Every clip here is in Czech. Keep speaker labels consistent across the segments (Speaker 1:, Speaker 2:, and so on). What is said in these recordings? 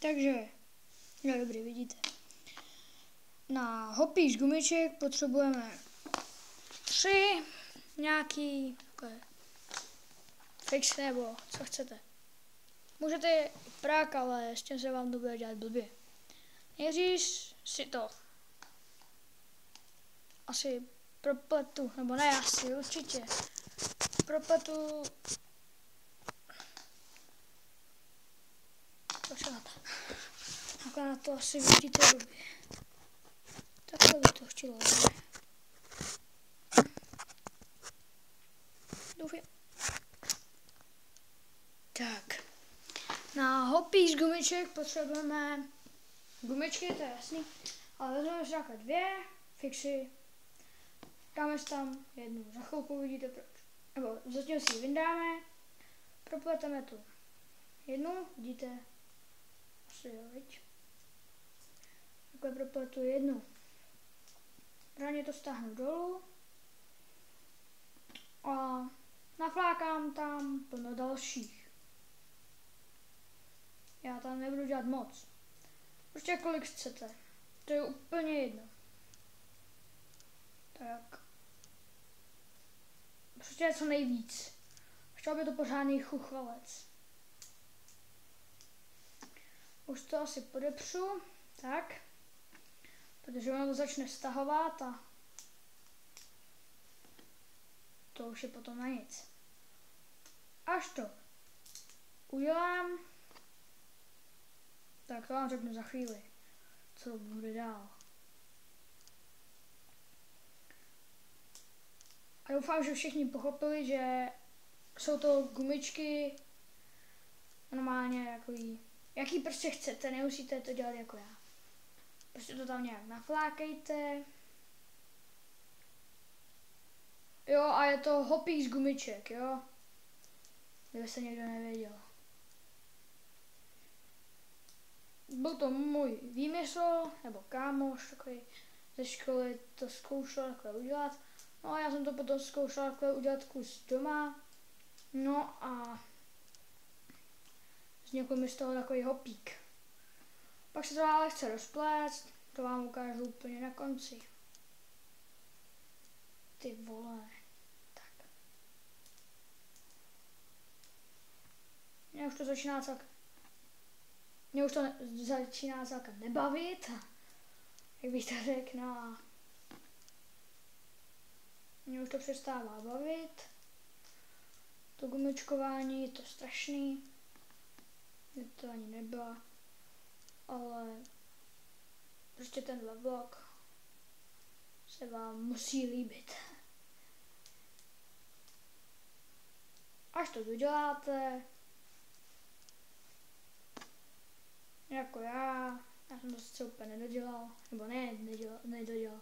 Speaker 1: Takže, no dobrý, vidíte. Na hopíš gumiček potřebujeme 3 nějaký takové fix nebo co chcete. Můžete prák, ale ještě se vám to bude dělat blbě. Nejdřív si to asi propletu, nebo ne asi, určitě propletu takhle na to asi vidíte blbě. Takhle by to chtělo. Doufám. Tak. Na hopíš gumiček potřebujeme gumičky, to je jasný, ale vezmeme si takhle 2 fixy, dáme si tam jednu, za chvilku vidíte proč. Nebo zatím si ji vyndáme, propleteme tu jednu, vidíte, asi jo, viď? Takhle propletu jednu. Pořádně to stáhnu dolů a naflákám tam plno dalších. Já tam nebudu dělat moc. Prostě kolik chcete. To je úplně jedno. Tak. Prostě co nejvíc. Chtěl by to pořádný chuchvalec. Už to asi podepřu. Tak. Protože ono to začne stahovat a to už je potom na nic. Až to udělám, tak to vám řeknu za chvíli, co bude dál. A doufám, že všichni pochopili, že jsou to gumičky normálně jaký prostě chcete, nemusíte to dělat jako já. Prostě to tam nějak naflákejte. Jo, a je to hopík z gumiček, jo. Kdyby se někdo nevěděl. Byl to můj výmysl, nebo kámoš takový ze školy to zkoušel takhle udělat. No a já jsem to potom zkoušel takhle udělat kus doma. No a vznikl mi z toho takový hopík. Pak se to ale chce rozplést, to vám ukážu úplně na konci. Ty vole. Tak. Mě už to začíná celkem nebavit. Jak bych to řekl, no. Mě už to přestává bavit. To gumičkování je to strašný. Mě to ani nebyla. Ale prostě tenhle vlog se vám musí líbit. Až to doděláte, jako já jsem to sice úplně nedodělal, nebo nedodělal,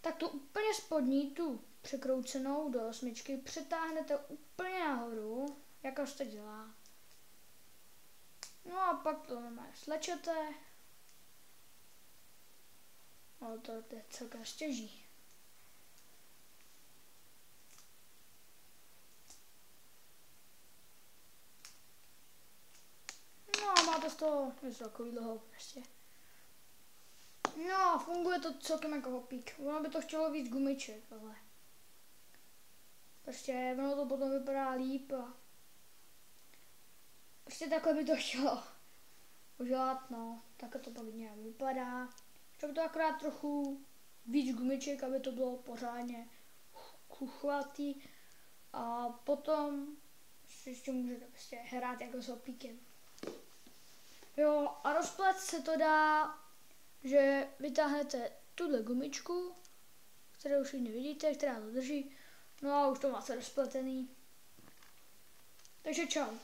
Speaker 1: tak tu úplně spodní, tu překroucenou do 8 přetáhnete úplně nahoru, jako se to dělá. No a pak to normálně slečete. No to je celkem stěží. No a máte z toho něco takového prostě. No, funguje to celkem jako hopík. Ono by to chtělo víc gumiček, ale prostě ono to potom vypadá líp a prostě takhle by to chtělo udělat, no, takhle to pak nějak vypadá. Chtěl by to akorát trochu víc gumiček, aby to bylo pořádně chuchvatý a potom si ještě můžete prostě hrát jako s hopíkem. Jo, a rozplet se to dá, že vytáhnete tuhle gumičku, kterou už vidíte, která to drží, no a už to máte rozpletený. Takže čau.